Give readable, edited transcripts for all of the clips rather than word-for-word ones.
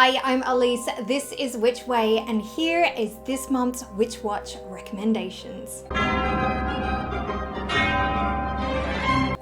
Hi, I'm Elise, this is Witch Way, and here is this month's Witch Watch recommendations.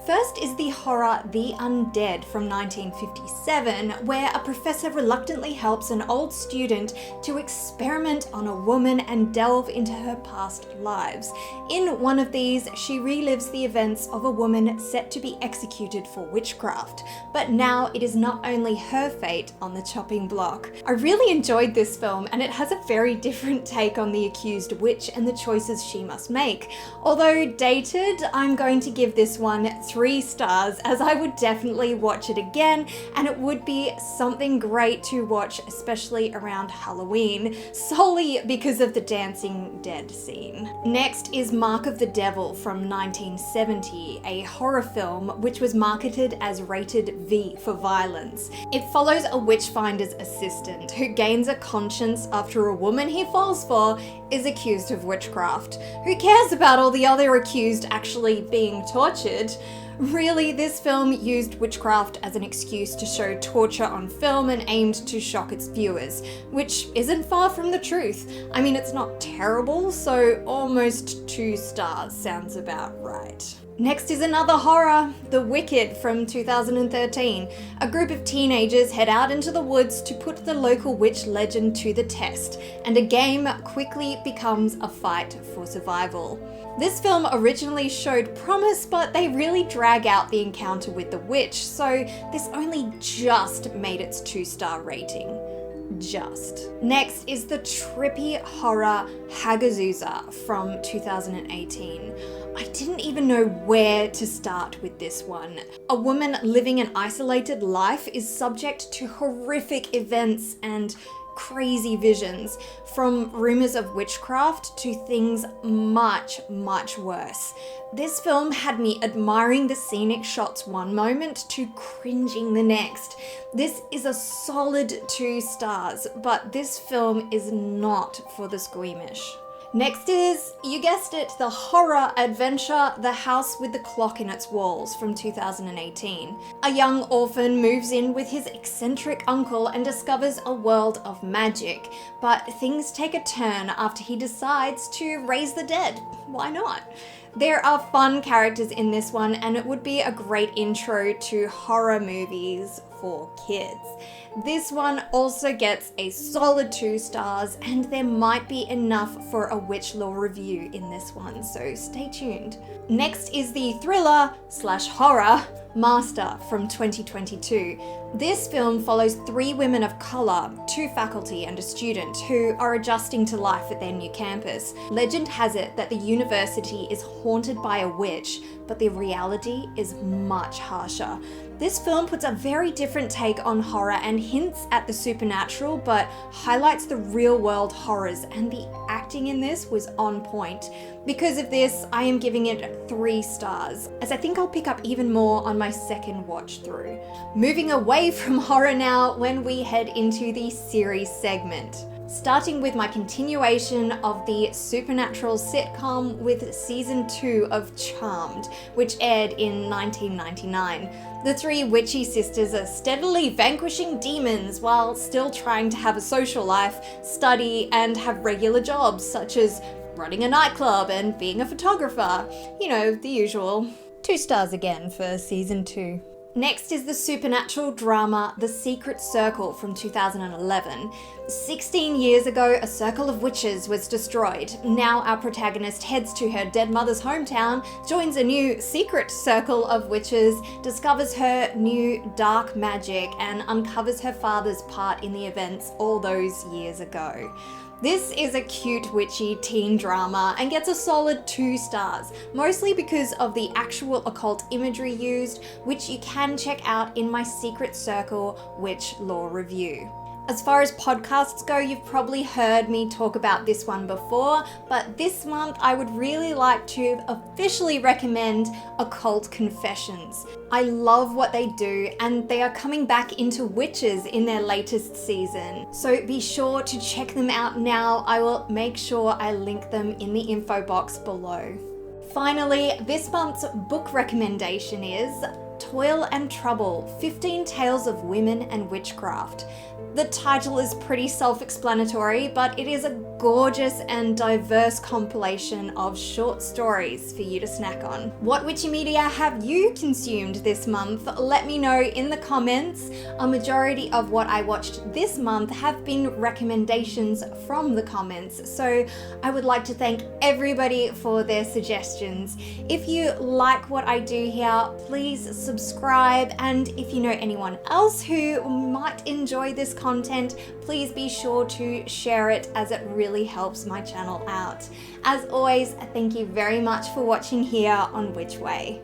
First is the horror The Undead from 1957, where a professor reluctantly helps an old student to experiment on a woman and delve into her past lives. In one of these, she relives the events of a woman set to be executed for witchcraft, but now it is not only her fate on the chopping block. I really enjoyed this film, and it has a very different take on the accused witch and the choices she must make. Although dated, I'm going to give this one 3 stars, as I would definitely watch it again, and it would be something great to watch, especially around Halloween, solely because of the dancing dead scene. Next is Mark of the Devil from 1970, a horror film which was marketed as rated V for violence. It follows a witchfinder's assistant who gains a conscience after a woman he falls for is accused of witchcraft. Who cares about all the other accused actually being tortured? Really, this film used witchcraft as an excuse to show torture on film and aimed to shock its viewers, which isn't far from the truth. I mean, it's not terrible, so almost 2 stars sounds about right. Next is another horror, The Wicked from 2013. A group of teenagers head out into the woods to put the local witch legend to the test, and a game quickly becomes a fight for survival. This film originally showed promise, but they really drag out the encounter with the witch, so this only just made its 2-star rating. Just. Next is the trippy horror Hagazussa from 2018. I didn't even know where to start with this one. A woman living an isolated life is subject to horrific events and crazy visions, from rumors of witchcraft to things much, much worse. This film had me admiring the scenic shots one moment to cringing the next. This is a solid 2 stars, but this film is not for the squeamish. Next is, you guessed it, the horror adventure The House with the Clock in Its Walls from 2018. A young orphan moves in with his eccentric uncle and discovers a world of magic, but things take a turn after he decides to raise the dead. Why not? There are fun characters in this one, and it would be a great intro to horror movies for kids. This one also gets a solid 2 stars, and there might be enough for a witch lore review in this one, so stay tuned. Next is the thriller/horror Master from 2022. This film follows 3 women of color, 2 faculty and a student, who are adjusting to life at their new campus. Legend has it that the university is haunted by a witch, but the reality is much harsher. This film puts a very different take on horror and hints at the supernatural, but highlights the real-world horrors, and the acting in this was on point. Because of this, I am giving it 3 stars, as I think I'll pick up even more on my second watch through. Moving away from horror now, when we head into the series segment. Starting with my continuation of the supernatural sitcom with season 2 of Charmed, which aired in 1999. The 3 witchy sisters are steadily vanquishing demons while still trying to have a social life, study, and have regular jobs such as running a nightclub and being a photographer. You know, the usual. 2 stars again for season 2. Next is the supernatural drama The Secret Circle from 2011. 16 years ago, a circle of witches was destroyed. Now our protagonist heads to her dead mother's hometown, joins a new secret circle of witches, discovers her new dark magic, and uncovers her father's part in the events all those years ago. This is a cute witchy teen drama and gets a solid 2 stars, mostly because of the actual occult imagery used, which you can check out in my Secret Circle Witch Lore review. As far as podcasts go, you've probably heard me talk about this one before, but this month I would really like to officially recommend Occult Confessions. I love what they do, and they are coming back into witches in their latest season. So be sure to check them out now. I will make sure I link them in the info box below. Finally, this month's book recommendation is Toil and Trouble, 15 Tales of Women and Witchcraft. The title is pretty self-explanatory, but it is a gorgeous and diverse compilation of short stories for you to snack on. What witchy media have you consumed this month? Let me know in the comments. A majority of what I watched this month have been recommendations from the comments, so I would like to thank everybody for their suggestions. If you like what I do here, please subscribe, and if you know anyone else who might enjoy this content, please be sure to share it, as it really helps my channel out. As always, thank you very much for watching here on Witch Way.